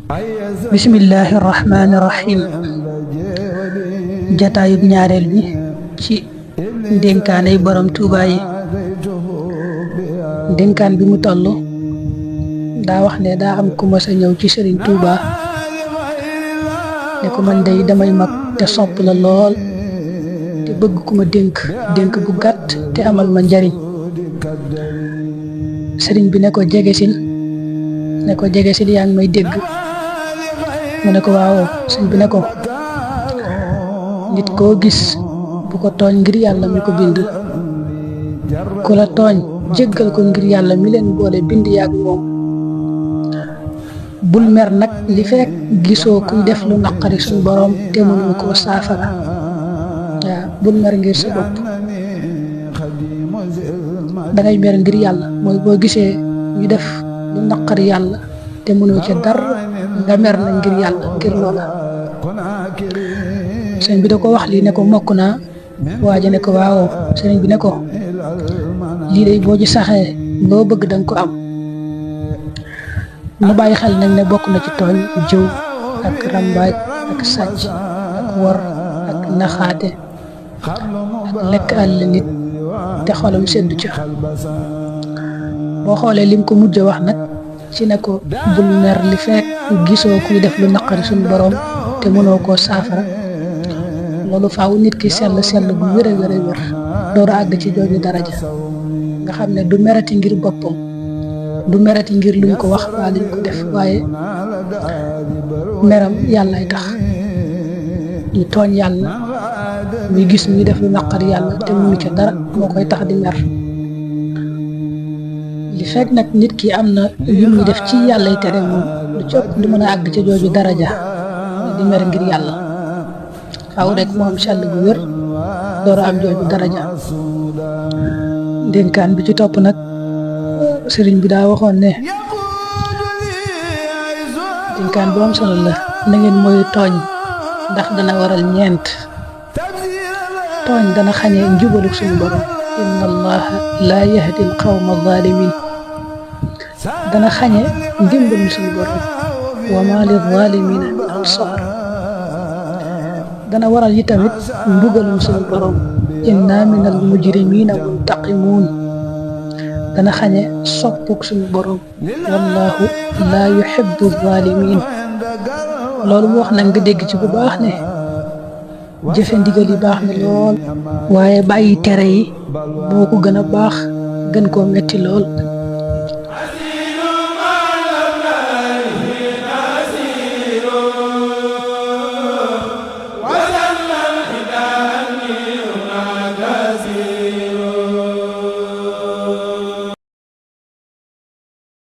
bismillahi rahmaani rahim. jataayub ñaareel bi ci ndénkaaney borom Tuuba yi. ndénkaan bi mu toll daa wax ne daa am ku mas a ñëw ci Sëriñ Tuuba ne ko man day damay mag te sopp la lool te bëgg ku ma dénk bu gàtt te amal ma njariñ. sëriñ bi ne ko jegesil yaa ngi may dégg. mu ne ko waaw. sëriñ bi ne ko nit koo gis bu ko tooñ ngir yàlla mi ko bind, ku la tooñ jéggal ko ngir yàlla mi leen boole bind yaag moom. bul mer nag li fekk gisoo kuy def lu naqari suñ borom te mënu koo saafara. waaw bul mer ngir sa bopp, dangay mer ngir yàlla. mooy boo gisee ñu def lu naqari yàlla te mënoo ca dara nga mer na ngir yàlla ngir loola. sëriñ bi da ko wax lii ne ko mokk naa. waaja ne ko waaw. sëriñ bi ne ko lii day boo ci saxee loo bëgg danga ko am. mu bàyyi xel nag ne bokk na ci tooñ jëw ak rambaaj ak sàcc ak wor ak naxaate ak lekk àll nit te xolam seddu ca. boo xoolee lim ko mujj wax nag ci ne ko bul mer li fekk gisoo kuy def lu naqari suñu borom te mënoo koo saafara. loolu faaw nit ki sell bu wér a wér door a àgg ci jooju daraja nga xam ne du merati ngir boppam, du merati ngir luñ ko wax waa luñ ko def, waaye meram yàllay tax. ñu tooñ yàlla muy gis muy def lu naqari yàlla te mënu ca dara moo koy tax di mer. li fekk nag nit ki am na yu muy def ci yàllay tere moom lu ci ëpp du mën a àgg ca jooju daraja di mer ngir yàlla. faaw rek moo am sell bu wér door a am jooju daraja. ndénkaan bi ci topp nag sëriñ bi daa waxoon ne ndénkaan bu am solo la. na ngeen mooy tooñ ndax dana waral ñeent. tooñ dana xañe njubaluk suñu borom. inna allaha laa yahdi al qawma zalimin. dana xañe ndimbalu suñu borom. wa ma lil zalimina min ansar. dana waral yi tamit mbugalum suñu borom. inna min al mujrimina muntaqimun. dana xañe soppuk suñu borom. wallahu laa yuhibbu zalimin. loolu mu wax nag nga dégg ci bu baax ne jëfe ndigal yi baax na lool, waaye bàyyi tere yi boo ko gën a baax gën koo metti lool.